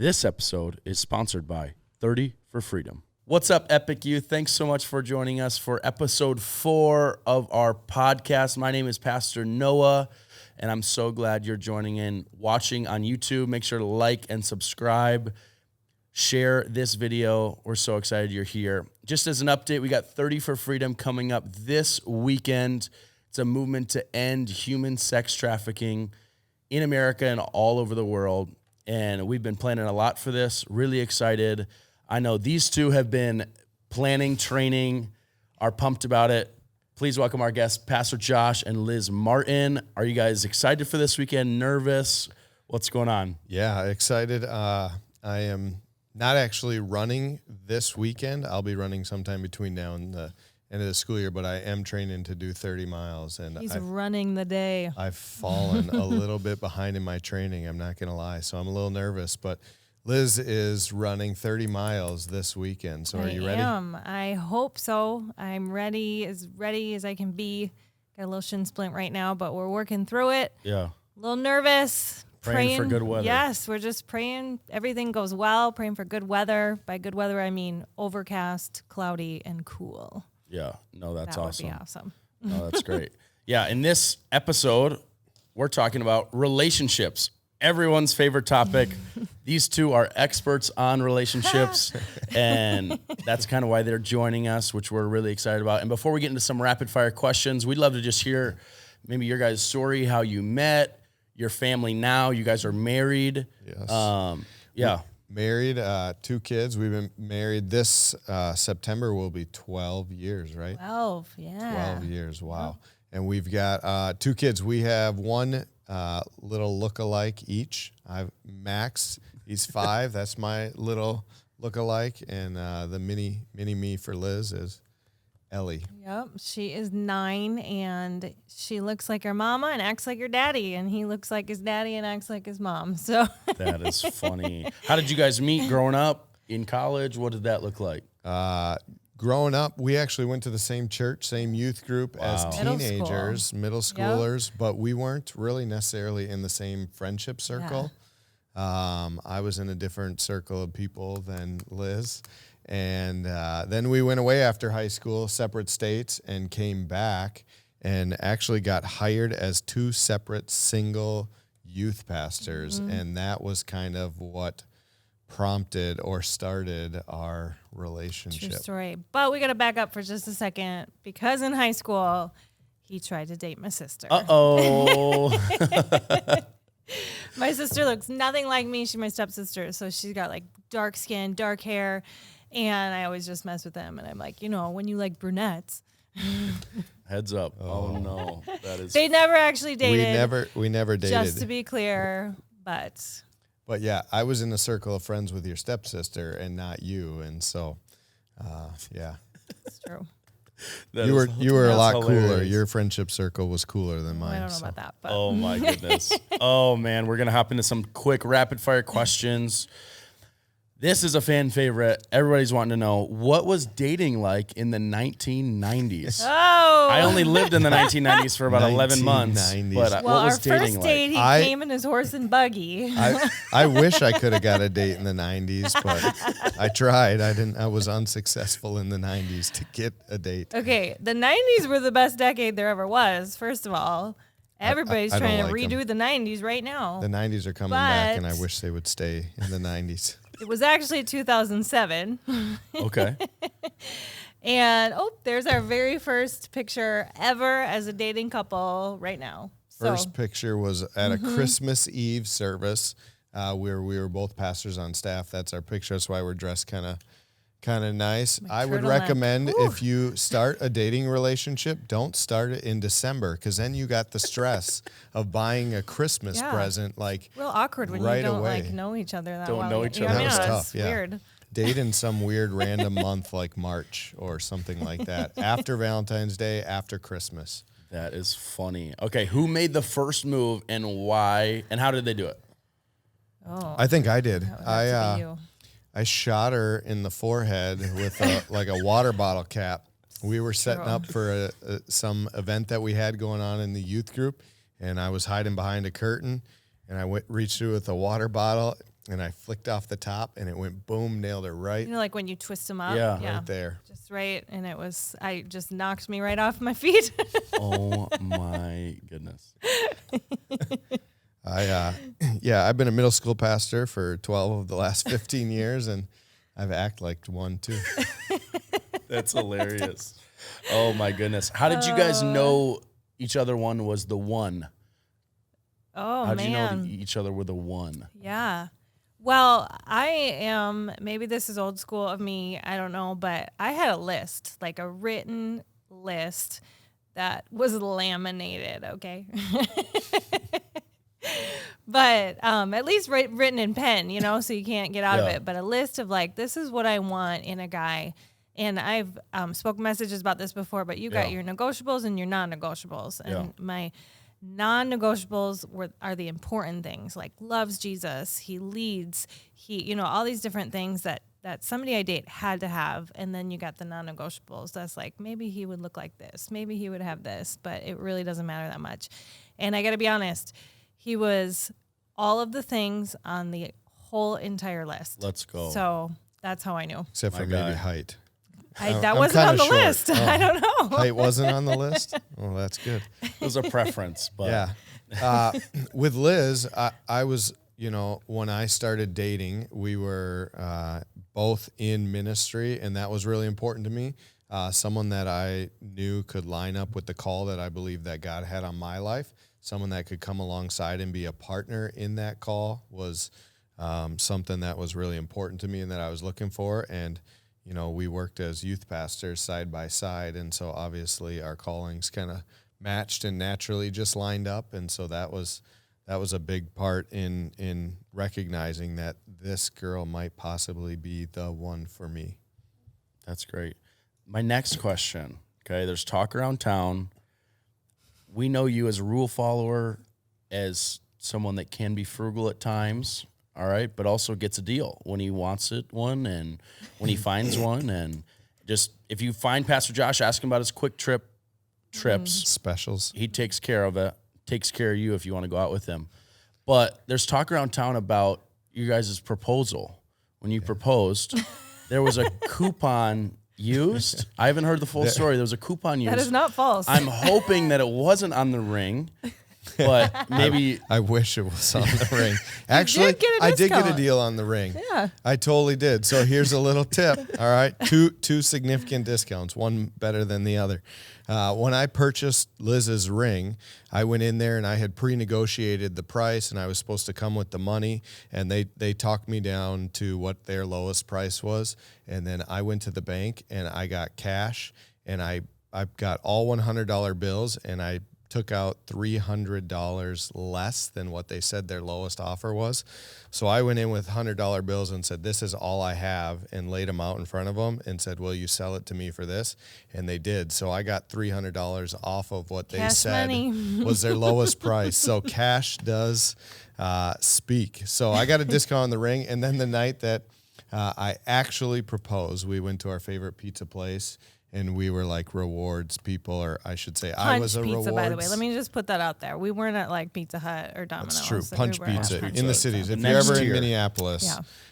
This episode is sponsored by 30 for Freedom. What's up, Epic Youth? Thanks so much for joining us for episode 4 of our podcast. My name is Pastor Noah, and I'm so glad you're joining in, watching on YouTube. Make sure to like and subscribe. Share this video. We're so excited you're here. Just as an update, we got 30 for Freedom coming up this weekend. It's a movement to end human sex trafficking in America and all over the world. And we've been planning a lot for this. Really excited. I know these two have been planning, training, are pumped about it. Please welcome our guests, Pastor Josh and Liz Martin. Are you guys excited for this weekend? Nervous? What's going on? Yeah, excited. I am not actually running this weekend. I'll be running sometime between now and the end of the school year, but I am training to do 30 miles. And He's running the day. I've fallen a little bit behind in my training, I'm not going to lie. So I'm a little nervous, but Liz is running 30 miles this weekend. So are you ready? I hope so. I'm ready as I can be. Got a little shin splint right now, but we're working through it. Yeah. A little nervous. Praying for good weather. Yes, we're just praying everything goes well, praying for good weather. By good weather, I mean overcast, cloudy, and cool. Yeah. No, that's that awesome. Would be awesome. No, that's great. Yeah, in this episode, we're talking about relationships. Everyone's favorite topic. These two are experts on relationships, and that's kind of why they're joining us, which we're really excited about. And before we get into some rapid fire questions, we'd love to just hear maybe your guys' story, how you met, your family now. You guys are married. Yes. Yeah. Married, 2 kids. We've been married this September will be 12 years, right? 12, yeah. 12 years, wow. And we've got 2 kids. We have one little look-alike each. I've Max, he's 5. That's my little look-alike. And the mini me for Liz is Ellie. Yep, she is 9, and she looks like her mama and acts like her daddy, and he looks like his daddy and acts like his mom. So That is funny. How did you guys meet growing up in college? What did that look like? Growing up, we actually went to the same church, same youth group as teenagers, middle schoolers, but we weren't really necessarily in the same friendship circle. Yeah. I was in a different circle of people than Liz. And then we went away after high school, separate states, and came back and actually got hired as 2 separate single youth pastors. Mm-hmm. And that was kind of what prompted or started our relationship. True story. But we got to back up for just a second, because in high school, he tried to date my sister. Uh-oh. My sister looks nothing like me. She's my stepsister. So she's got like dark skin, dark hair. And I always just mess with them. And I'm like, when you like brunettes. Heads up. Oh no. That is. They never actually dated. We never dated. Just to be clear. But yeah, I was in a circle of friends with your stepsister and not you. And so, yeah. It's true. You were a lot hilarious. cooler. Your friendship circle was cooler than mine. I don't know about that. But. Oh my goodness. Oh man, we're gonna hop into some quick rapid fire questions. This is a fan favorite. Everybody's wanting to know, what was dating like in the 1990s? Oh. I only lived in the 1990s for about 11 months. But well, what was dating our first date, like? he came in his horse and buggy. I wish I could have got a date in the 90s, but I tried. I was unsuccessful in the 90s to get a date. Okay, the 90s were the best decade there ever was, first of all. Everybody's trying to redo the 90s right now. The 90s are coming back, and I wish they would stay in the 90s. It was actually 2007. Okay. And, there's our very first picture ever as a dating couple right now. First picture was at a Christmas Eve service where we were both pastors on staff. That's our picture. That's why we're dressed kind of nice. I would recommend if you start a dating relationship, don't start it in December, because then you got the stress of buying a Christmas present real awkward when you don't know each other that well. Don't know each other. That was tough. Yeah. Weird. Date in some weird random month like March or something like that. After Valentine's Day, after Christmas. That is funny. Okay, who made the first move and why, and how did they do it? I think I did. I I shot her in the forehead with a water bottle cap. We were setting up for some event that we had going on in the youth group, and I was hiding behind a curtain, and I reached through with a water bottle, and I flicked off the top, and it went boom, nailed her right. You know, like when you twist them up? Yeah. Right there. Just right. And I just knocked me right off my feet. Oh my goodness. I've been a middle school pastor for 12 of the last 15 years, and I've acted like one too. That's hilarious. Oh my goodness. How did you guys know each other one was the one? Oh, How did you know man. each other were the one? Yeah. Well, maybe this is old school of me, I don't know, but I had a list, like a written list that was laminated, okay? But at least written in pen, you know, so you can't get out of it. But a list of like, this is what I want in a guy. And I've spoken messages about this before, but you got your negotiables and your non-negotiables. And my non-negotiables are the important things, like loves Jesus, he leads, all these different things that somebody I date had to have. And then you got the non-negotiables. That's like, maybe he would look like this, maybe he would have this, but it really doesn't matter that much. And I got to be honest, he was all of the things on the whole entire list. Let's go. So that's how I knew. Except for maybe height. That wasn't on the list. I don't know. Height wasn't on the list? Oh, that's good. It was a preference, but yeah. With Liz, I was, when I started dating, we were both in ministry, and that was really important to me. Someone that I knew could line up with the call that I believe that God had on my life. Someone that could come alongside and be a partner in that call was something that was really important to me and that I was looking for. And, we worked as youth pastors side by side. And so obviously our callings kind of matched and naturally just lined up. And so that was a big part in recognizing that this girl might possibly be the one for me. That's great. My next question, okay, there's talk around town. We know you as a rule follower, as someone that can be frugal at times, all right, but also gets a deal when he wants one and when he finds one. And just if you find Pastor Josh, ask him about his quick trips. Specials. He takes care of it, takes care of you if you want to go out with him. But there's talk around town about you guys' proposal. When you proposed, there was a coupon used. I haven't heard the full story. There was a coupon used. That is not false. I'm hoping that it wasn't on the ring, but maybe I wish it was on the ring. Actually, I did get a deal on the ring. Yeah. I totally did. So here's a little tip. All right. Two significant discounts, one better than the other. When I purchased Liz's ring, I went in there and I had pre-negotiated the price, and I was supposed to come with the money, and they talked me down to what their lowest price was. And then I went to the bank and I got cash, and I got all $100 bills, and I took out $300 less than what they said their lowest offer was. So I went in with $100 bills and said, this is all I have, and laid them out in front of them and said, will you sell it to me for this? And they did. So I got $300 off of what they said was their lowest price. So cash does speak. So I got a discount on the ring. And then the night that I actually proposed, we went to our favorite pizza place. And we were like rewards people, or I should say, I was a pizza, rewards. by the way. Let me just put that out there. We weren't at like Pizza Hut or Domino's. That's true. So Punch Pizza in the cities. If you're Next ever in year. Minneapolis,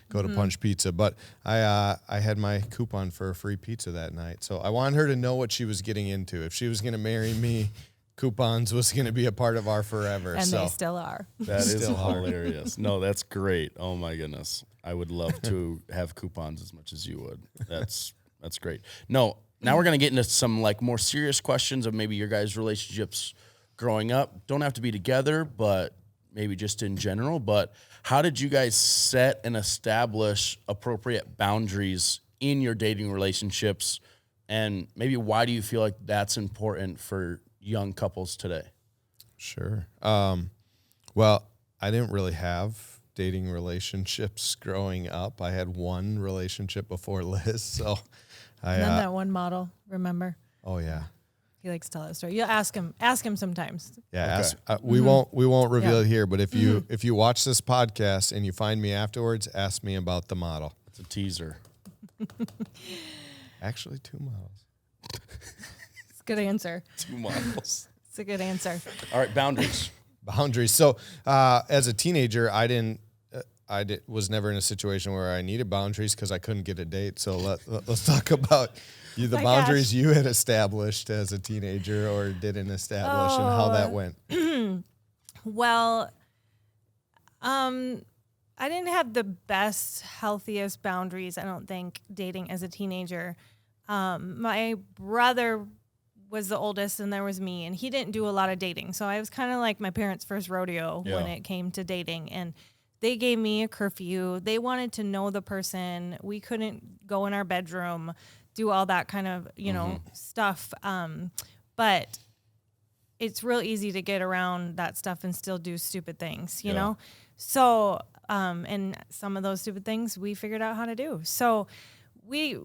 go to Punch Pizza. But I had my coupon for a free pizza that night. So I wanted her to know what she was getting into. If she was going to marry me, coupons was going to be a part of our forever. And they still are. that is hilarious. No, that's great. Oh my goodness. I would love to have coupons as much as you would. That's great. No. Now we're going to get into some like more serious questions of maybe your guys' relationships growing up. Don't have to be together, but maybe just in general. But how did you guys set and establish appropriate boundaries in your dating relationships? And maybe why do you feel like that's important for young couples today? Sure. Well, I didn't really have dating relationships growing up. I had one relationship before Liz, so... And then that one model, remember? Oh yeah, he likes to tell that story. You ask him sometimes. Yeah, okay. We won't reveal it here, but if you watch this podcast and you find me afterwards, ask me about the model. It's a teaser. Actually, 2 models. It's a good answer. 2 models. It's a good answer. All right, boundaries. So as a teenager, I didn't. was never in a situation where I needed boundaries because I couldn't get a date. So let's talk about the boundaries you had established as a teenager or didn't establish and how that went. Well, I didn't have the best, healthiest boundaries, I don't think, dating as a teenager. My brother was the oldest and there was me, and he didn't do a lot of dating. So I was kind of like my parents' first rodeo when it came to dating. And they gave me a curfew. They wanted to know the person. We couldn't go in our bedroom, do all that kind of, stuff. But it's real easy to get around that stuff and still do stupid things, you know? So, and some of those stupid things we figured out how to do. So we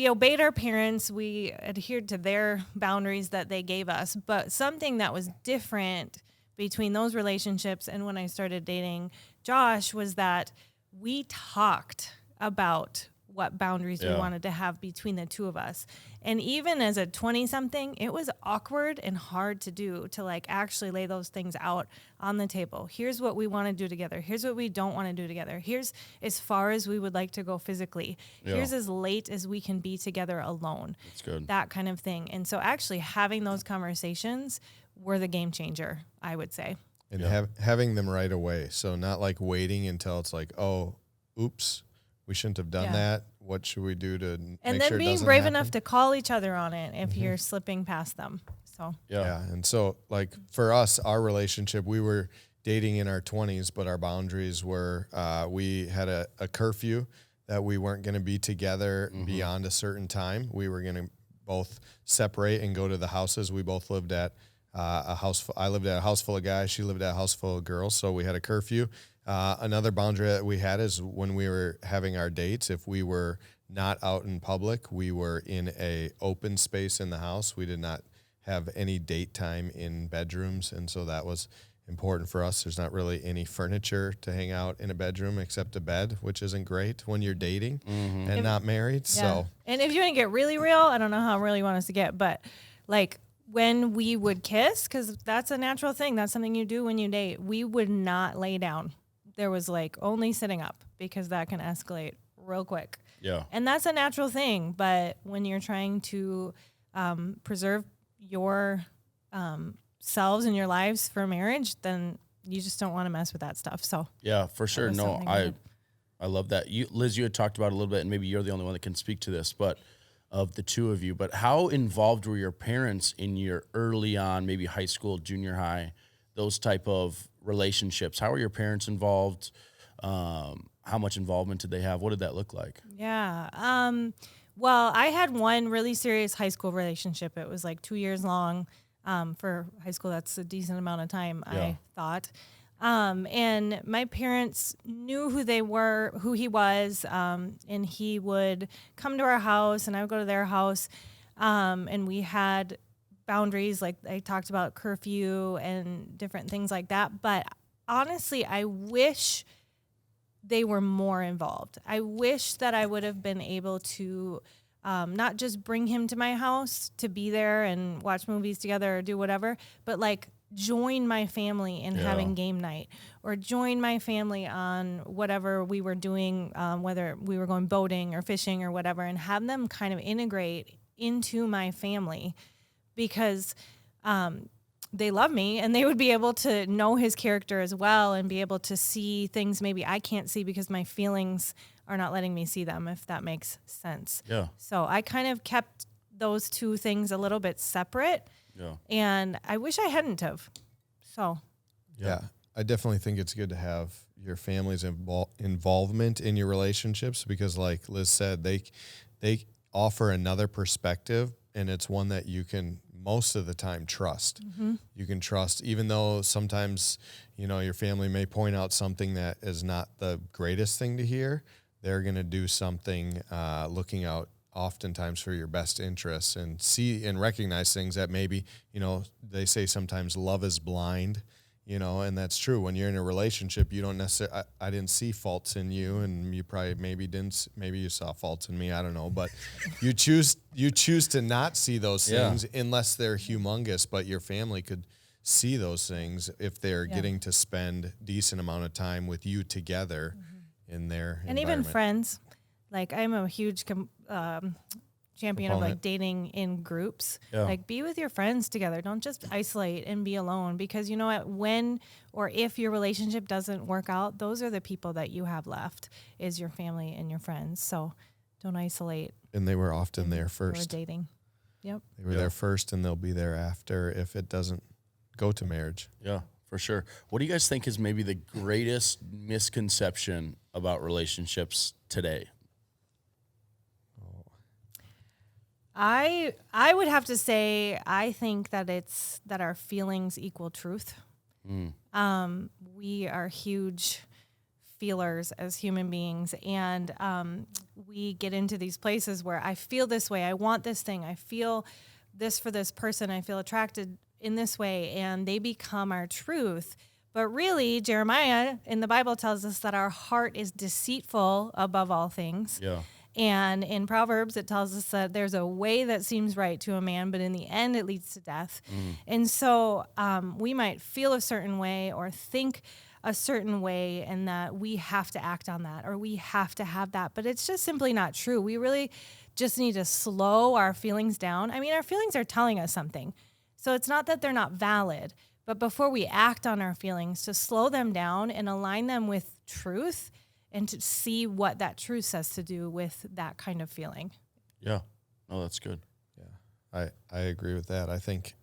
obeyed our parents. We adhered to their boundaries that they gave us. But something that was different between those relationships and when I started dating Josh was that we talked about what boundaries we wanted to have between the two of us. And even as a 20-something, it was awkward and hard to do, to like actually lay those things out on the table. Here's what we want to do together. Here's what we don't want to do together. Here's as far as we would like to go physically. Here's as late as we can be together alone. That's good. That kind of thing. And so actually having those conversations were the game changer, I would say. And having them right away. So not like waiting until it's like, oh, oops, we shouldn't have done that. What should we do to make and sure then it being doesn't brave happen? enough to call each other on it if you're slipping past them. So yeah. And so like for us, our relationship, we were dating in our 20s, but our boundaries were we had a curfew that we weren't going to be together beyond a certain time. We were going to both separate and go to the houses. We both lived at a house. I lived at a house full of guys. She lived at a house full of girls. So we had a curfew. Another boundary that we had is when we were having our dates, if we were not out in public, we were in a open space in the house. We did not have any date time in bedrooms. And so that was important for us. There's not really any furniture to hang out in a bedroom except a bed, which isn't great when you're dating and not married. Yeah. So, and if you want to get really real, I don't know how real you want us to get, but like when we would kiss, because that's a natural thing. That's something you do when you date. We would not lay down. There was like only sitting up because that can escalate real quick. Yeah. And that's a natural thing. But when you're trying to preserve your selves and your lives for marriage, then you just don't want to mess with that stuff. So yeah, for sure. No, I love that. Liz, you had talked about it a little bit, and maybe you're the only one that can speak to this, but of the two of you, but how involved were your parents in your early on, maybe high school, junior high, those type of relationships? How were your parents involved? How much involvement did they have? What did that look like? Yeah. Well, I had one really serious high school relationship. It was like 2 years long. For high school, that's a decent amount of time, I thought. And my parents knew who he was, and he would come to our house and I would go to their house. And we had boundaries, like I talked about curfew and different things like that. But honestly, I wish they were more involved. I wish that I would have been able to not just bring him to my house to be there and watch movies together or do whatever, but like join my family in having game night, or join my family on whatever we were doing, whether we were going boating or fishing or whatever, and have them kind of integrate into my family, because they love me and they would be able to know his character as well and be able to see things maybe I can't see because my feelings are not letting me see them, if that makes sense. Yeah. So I kind of kept those two things a little bit separate. Yeah. And I wish I hadn't have. So. Yeah. I definitely think it's good to have your family's involvement in your relationships, because like Liz said, they offer another perspective, and it's one that you can most of the time trust. Mm-hmm. You can trust, even though sometimes, your family may point out something that is not the greatest thing to hear. They're going to do something looking out oftentimes for your best interests, and see and recognize things that maybe, they say sometimes love is blind, and that's true. When you're in a relationship, you don't necessarily, I didn't see faults in you, and you probably maybe you saw faults in me, I don't know, but you choose to not see those things unless they're humongous, but your family could see those things if they're getting to spend decent amount of time with you together in their and even friends. Like I'm a huge champion of like dating in groups. Like be with your friends together. Don't just isolate and be alone, because you know what, when or if your relationship doesn't work out, those are the people that you have left, is your family and your friends. So don't isolate. And they were often there first. They were dating. Yep. They were there first, and they'll be there after if it doesn't go to marriage. Yeah, for sure. What do you guys think is maybe the greatest misconception about relationships today? I would have to say I think that it's that our feelings equal truth. We are huge feelers as human beings, and we get into these places where I feel this way, I want this thing, I feel this for this person, I feel attracted in this way, and they become our truth. But really, Jeremiah in the Bible tells us that our heart is deceitful above all things. Yeah. And in Proverbs, it tells us that there's a way that seems right to a man, but in the end, it leads to death. And so we might feel a certain way or think a certain way, and that we have to act on that or we have to have that. But it's just simply not true. We really just need to slow our feelings down. I mean, our feelings are telling us something. So it's not that they're not valid, but before we act on our feelings, to slow them down and align them with truth, and to see what that truth says to do with that kind of feeling. Yeah. No, that's good. Yeah, I agree with that. I think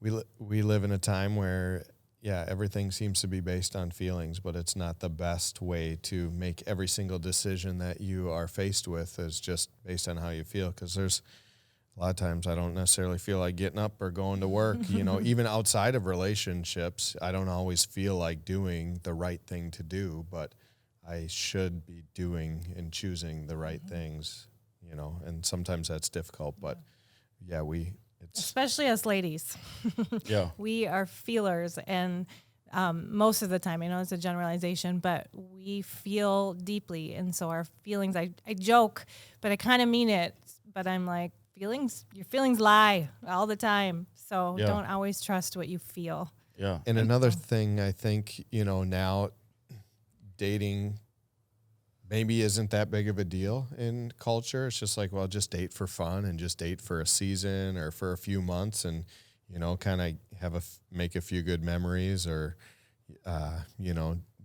we live in a time where, everything seems to be based on feelings, but it's not the best way to make every single decision that you are faced with is just based on how you feel. Because there's a lot of times I don't necessarily feel like getting up or going to work. Even outside of relationships, I don't always feel like doing the right thing to do, but I should be doing and choosing the right things, and sometimes that's difficult, but especially as ladies, we are feelers, and most of the time, I know it's a generalization, but we feel deeply. And so our feelings, I joke, but I kind of mean it, but I'm like, your feelings lie all the time. So don't always trust what you feel. Yeah. And another thing I think, now dating maybe isn't that big of a deal in culture. It's just like, well, just date for fun and just date for a season or for a few months and, kind of make a few good memories or,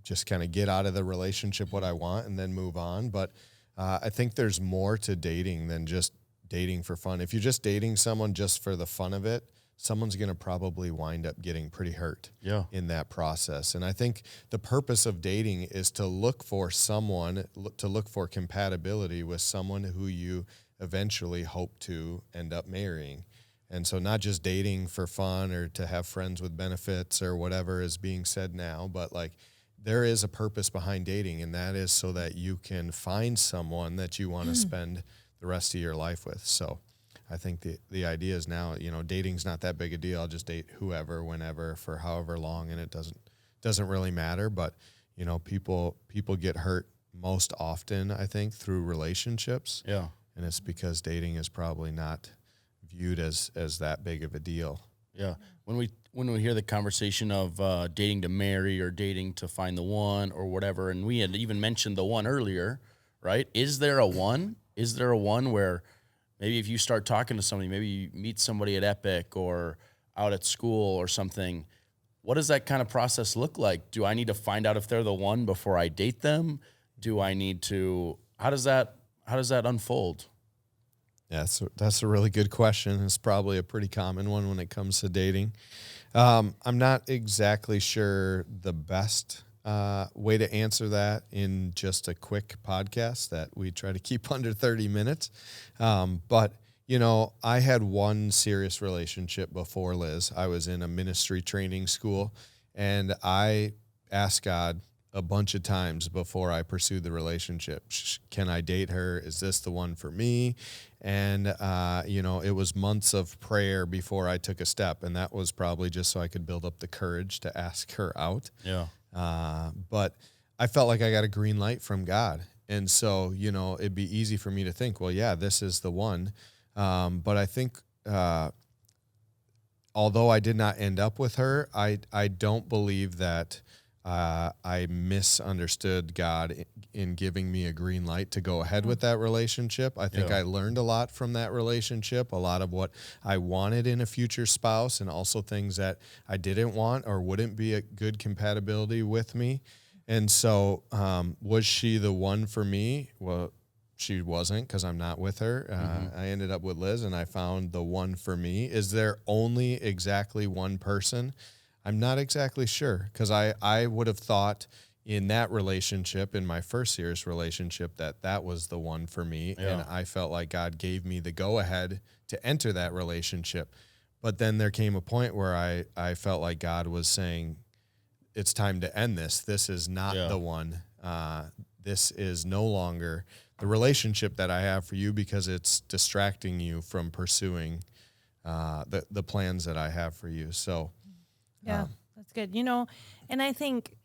just kind of get out of the relationship what I want and then move on. But I think there's more to dating than just dating for fun. If you're just dating someone just for the fun of it, someone's going to probably wind up getting pretty hurt in that process. And I think the purpose of dating is to look for compatibility with someone who you eventually hope to end up marrying. And so not just dating for fun or to have friends with benefits or whatever is being said now, but like there is a purpose behind dating, and that is so that you can find someone that you want to spend the rest of your life with. So I think the idea is now, dating's not that big a deal. I'll just date whoever, whenever, for however long, and it doesn't really matter. But, people get hurt most often, I think, through relationships. Yeah. And it's because dating is probably not viewed as that big of a deal. Yeah. When we hear the conversation of dating to marry or dating to find the one or whatever, and we had even mentioned the one earlier, right? Is there a one? Is there a one where maybe if you start talking to somebody, maybe you meet somebody at Epic or out at school or something, what does that kind of process look like? Do I need to find out if they're the one before I date them? Do I need to, how does that unfold? Yeah, that's a really good question. It's probably a pretty common one when it comes to dating. I'm not exactly sure the best way to answer that in just a quick podcast that we try to keep under 30 minutes. But, I had one serious relationship before Liz. I was in a ministry training school, and I asked God a bunch of times before I pursued the relationship. Can I date her? Is this the one for me? And, it was months of prayer before I took a step, and that was probably just so I could build up the courage to ask her out. Yeah. But I felt like I got a green light from God. And so, it'd be easy for me to think, well, yeah, this is the one. But I think although I did not end up with her, I don't believe that I misunderstood God in giving me a green light to go ahead with that relationship. I think I learned a lot from that relationship, a lot of what I wanted in a future spouse, and also things that I didn't want or wouldn't be a good compatibility with me. And so was she the one for me? Well, she wasn't, because I'm not with her. I ended up with Liz, and I found the one for me. Is there only exactly one person? I'm not exactly sure, because I would have thought in that relationship, in my first serious relationship, that was the one for me. And I felt like God gave me the go-ahead to enter that relationship. But then there came a point where I felt like God was saying, it's time to end this. This is not the one. This is no longer the relationship that I have for you, because it's distracting you from pursuing the plans that I have for you. So, that's good. And I think,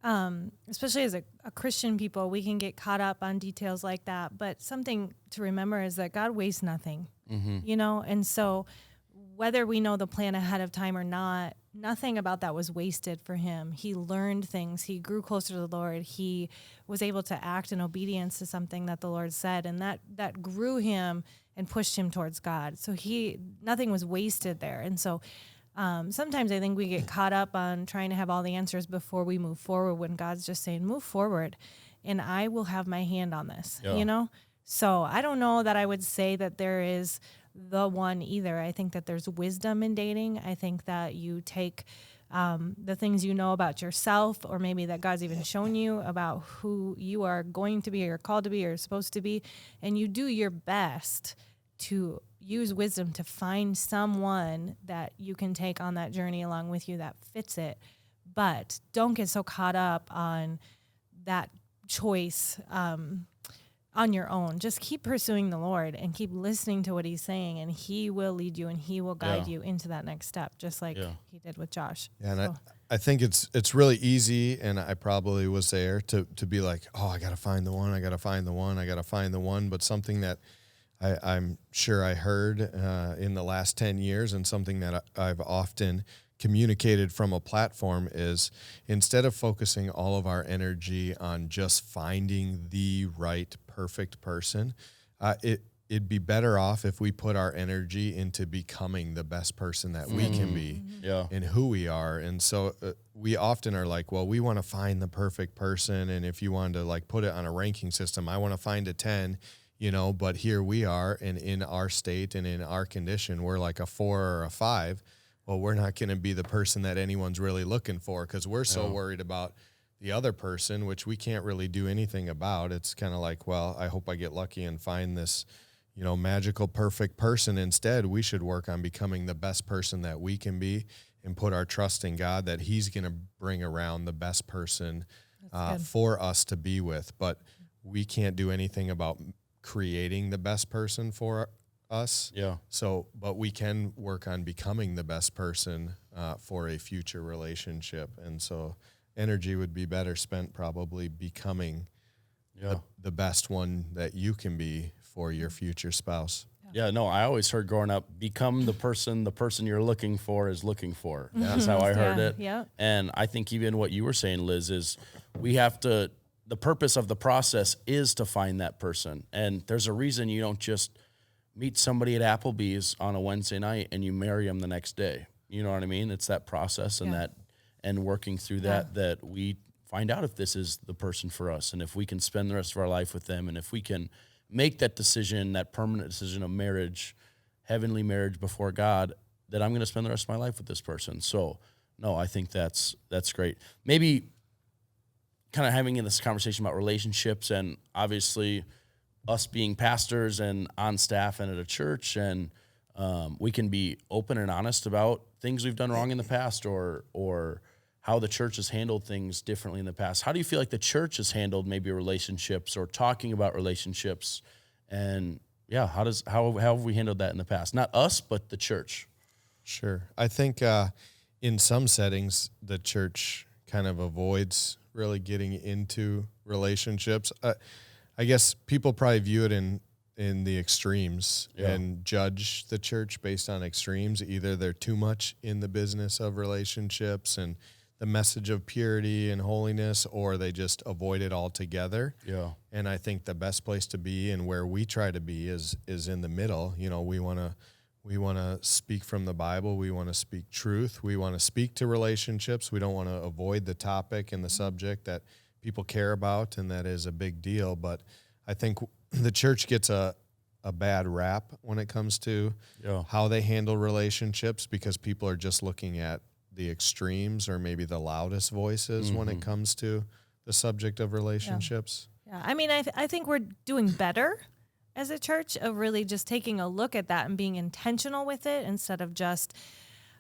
especially as a Christian people, we can get caught up on details like that. But something to remember is that God wastes nothing, and so whether we know the plan ahead of time or not, nothing about that was wasted for him. He learned things. He grew closer to the Lord. He was able to act in obedience to something that the Lord said, and that grew him and pushed him towards God. So nothing was wasted there. And so sometimes I think we get caught up on trying to have all the answers before we move forward, when God's just saying, move forward and I will have my hand on this, So I don't know that I would say that there is the one either. I think that there's wisdom in dating. I think that you take the things you know about yourself, or maybe that God's even shown you about who you are going to be or called to be or supposed to be, and you do your best to use wisdom to find someone that you can take on that journey along with you that fits it. But don't get so caught up on that choice on your own. Just keep pursuing the Lord and keep listening to what he's saying, and he will lead you and he will guide you into that next step, just like he did with Josh. Yeah, and I think it's really easy, and I probably was there to be like, oh, I got to find the one, I got to find the one, I got to find the one. But something that I'm sure I heard in the last 10 years, and something that I've often communicated from a platform, is instead of focusing all of our energy on just finding the right, perfect person, it'd be better off if we put our energy into becoming the best person that we can be and who we are. And so we often are like, well, we want to find the perfect person. And if you wanted to like put it on a ranking system, I want to find a 10, but here we are, and in our state and in our condition, we're like a 4 or a 5. Well, we're not going to be the person that anyone's really looking for, because we're so worried about the other person, which we can't really do anything about. It's kind of like, well, I hope I get lucky and find this, magical, perfect person. Instead, we should work on becoming the best person that we can be, and put our trust in God that he's going to bring around the best person for us to be with. But we can't do anything about creating the best person for us. So, but we can work on becoming the best person for a future relationship. And so energy would be better spent probably becoming the best one that you can be for your future spouse. Yeah, no, I always heard growing up, become the person you're looking for is looking for. That's how I heard it. Yeah. And I think even what you were saying, Liz, is the purpose of the process is to find that person. And there's a reason you don't just meet somebody at Applebee's on a Wednesday night and you marry them the next day. You know what I mean? It's that process and working through that we find out if this is the person for us, and if we can spend the rest of our life with them, and if we can make that decision, that permanent decision of marriage, heavenly marriage before God, that I'm going to spend the rest of my life with this person. So, no, I think that's great. Maybe kind of having this conversation about relationships, and obviously us being pastors and on staff and at a church, and we can be open and honest about things we've done wrong in the past, or how the church has handled things differently in the past. How do you feel like the church has handled maybe relationships or talking about relationships? And how have we handled that in the past? Not us, but the church. Sure. I think in some settings, the church kind of avoids really getting into relationships. I guess people probably view it in in the extremes and judge the church based on extremes. Either they're too much in the business of relationships and the message of purity and holiness, or they just avoid it altogether. Yeah. And I think the best place to be, and where we try to be, is in the middle. You know, we want to speak from the Bible. We want to speak truth. We want to speak to relationships. We don't want to avoid the topic and the subject that people care about, and that is a big deal. But I think the church gets a bad rap when it comes to how they handle relationships, because people are just looking at the extremes or maybe the loudest voices when it comes to the subject of relationships. Yeah. I mean, I think we're doing better as a church of really just taking a look at that and being intentional with it, instead of just,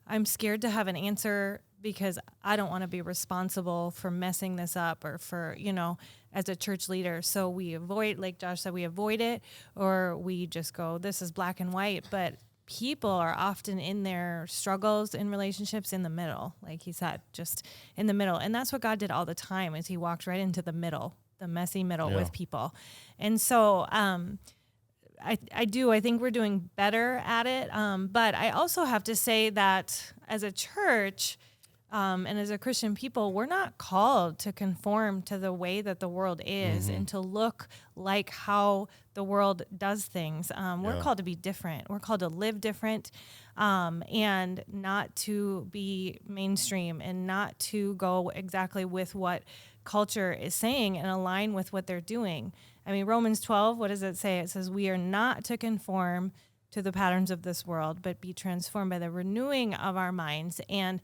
I'm scared to have an answer because I don't want to be responsible for messing this up, or for, as a church leader. So we avoid, like Josh said, we avoid it, or we just go, this is black and white. But people are often in their struggles in relationships in the middle, like he said, just in the middle. And that's what God did all the time, is he walked right into the middle, the messy middle with people. And so I think we're doing better at it. But I also have to say that as a church and as a Christian people, we're not called to conform to the way that the world is and to look like how the world does things. We're called to be different. We're called to live different, and not to be mainstream, and not to go exactly with what culture is saying and align with what they're doing. I mean, Romans 12, what does it say? It says, we are not to conform to the patterns of this world, but be transformed by the renewing of our minds. And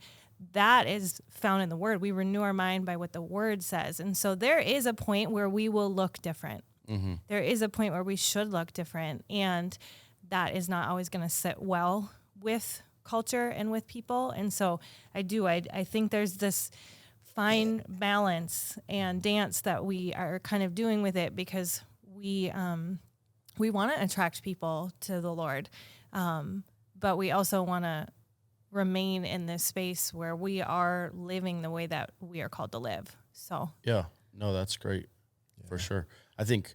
that is found in the Word. We renew our mind by what the Word says. And so there is a point where we will look different. There is a point where we should look different. And that is not always going to sit well with culture and with people. And so I think there's this fine balance and dance that we are kind of doing with it, because we want to attract people to the Lord. But we also want to remain in this space where we are living the way that we are called to live. So that's great for sure. I think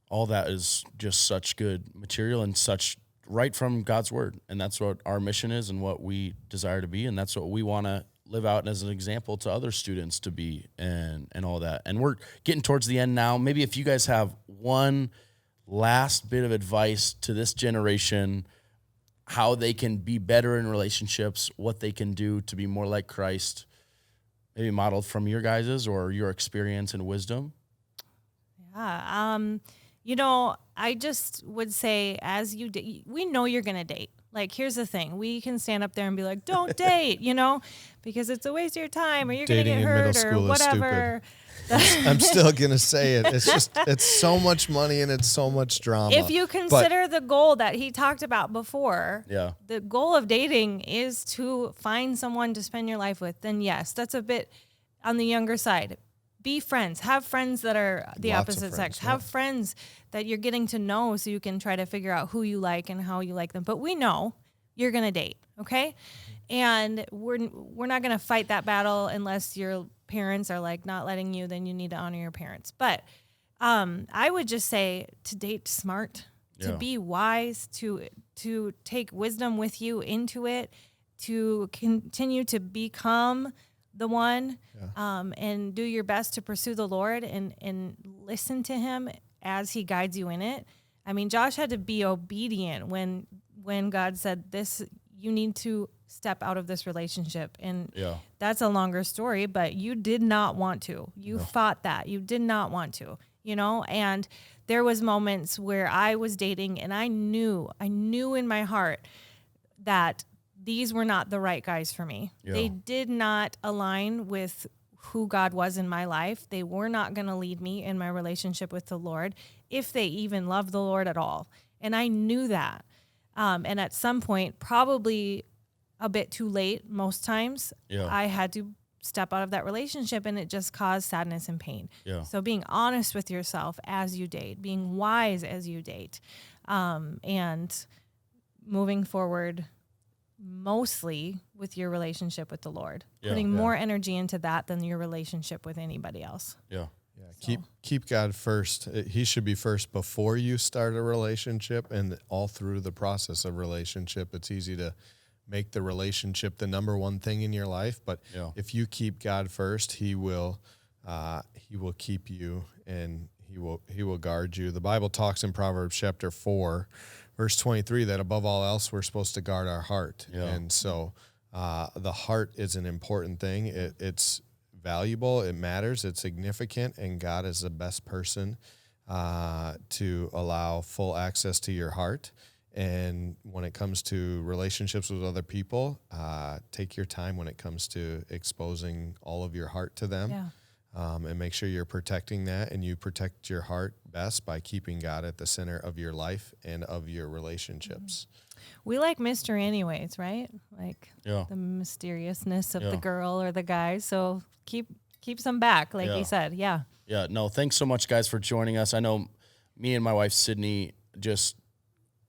all that is just such good material and such right from God's word. And that's what our mission is and what we desire to be. And that's what we want to live out as an example to other students to be, and all that. And we're getting towards the end now. Maybe if you guys have one last bit of advice to this generation, how they can be better in relationships, what they can do to be more like Christ, maybe modeled from your guys's or your experience and wisdom. Yeah. I just would say, as you date, we know you're going to date. Like, here's the thing. We can stand up there and be like, don't date, because it's a waste of your time, or you're going to get hurt, or whatever. I'm still going to say it. It's so much money and it's so much drama. If you consider the goal that he talked about before, the goal of dating is to find someone to spend your life with, then yes, that's a bit on the younger side. Be friends. Have friends that are the opposite sex. Have friends that you're getting to know, so you can try to figure out who you like and how you like them. But we know you're going to date, okay? And we're not going to fight that battle unless your parents are like not letting you. Then you need to honor your parents. But I would just say to date smart, to be wise, to take wisdom with you into it, to continue to become the one, and do your best to pursue the Lord and listen to him as he guides you in it. I mean, Josh had to be obedient when God said this, you need to step out of this relationship. And that's a longer story, but you did not want to. You fought that. You did not want to, and there was moments where I was dating and I knew in my heart that these were not the right guys for me. They did not align with who God was in my life. They were not going to lead me in my relationship with the Lord, if they even loved the Lord at all. And I knew that. And at some point, probably a bit too late, most times, I had to step out of that relationship, and it just caused sadness and pain. So being honest with yourself as you date, being wise as you date, and moving forward mostly with your relationship with the Lord, putting more energy into that than your relationship with anybody else. Yeah. Yeah, keep God first. He should be first before you start a relationship, and all through the process of relationship. It's easy to make the relationship the number one thing in your life, but if you keep God first, He will keep you, and He will guard you. The Bible talks in Proverbs chapter 4, verse 23, that above all else, we're supposed to guard our heart. Yeah. And so the heart is an important thing. It's valuable, it matters, it's significant, and God is the best person to allow full access to your heart. And when it comes to relationships with other people, take your time when it comes to exposing all of your heart to them. Yeah. And make sure you're protecting that, and you protect your heart best by keeping God at the center of your life and of your relationships. We like mystery anyways, right? Like the mysteriousness of the girl or the guy. So keep some back, like you said. Yeah. Yeah. No, thanks so much, guys, for joining us. I know me and my wife, Sydney, just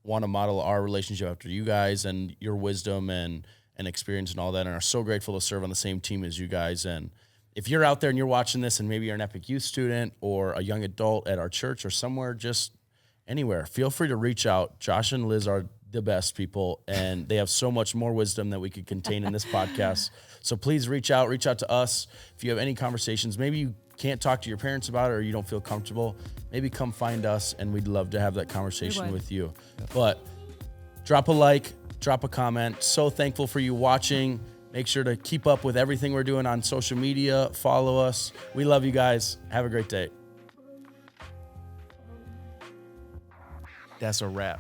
want to model our relationship after you guys and your wisdom and experience and all that, and are so grateful to serve on the same team as you guys. And if you're out there and you're watching this and maybe you're an Epic Youth student or a young adult at our church or somewhere, just anywhere, feel free to reach out. Josh and Liz are the best people, and they have so much more wisdom that we could contain in this podcast. So please reach out to us. If you have any conversations, maybe you can't talk to your parents about it or you don't feel comfortable, maybe come find us, and we'd love to have that conversation with you. But drop a like, drop a comment. So thankful for you watching. Make sure to keep up with everything we're doing on social media. Follow us. We love you guys. Have a great day. That's a wrap.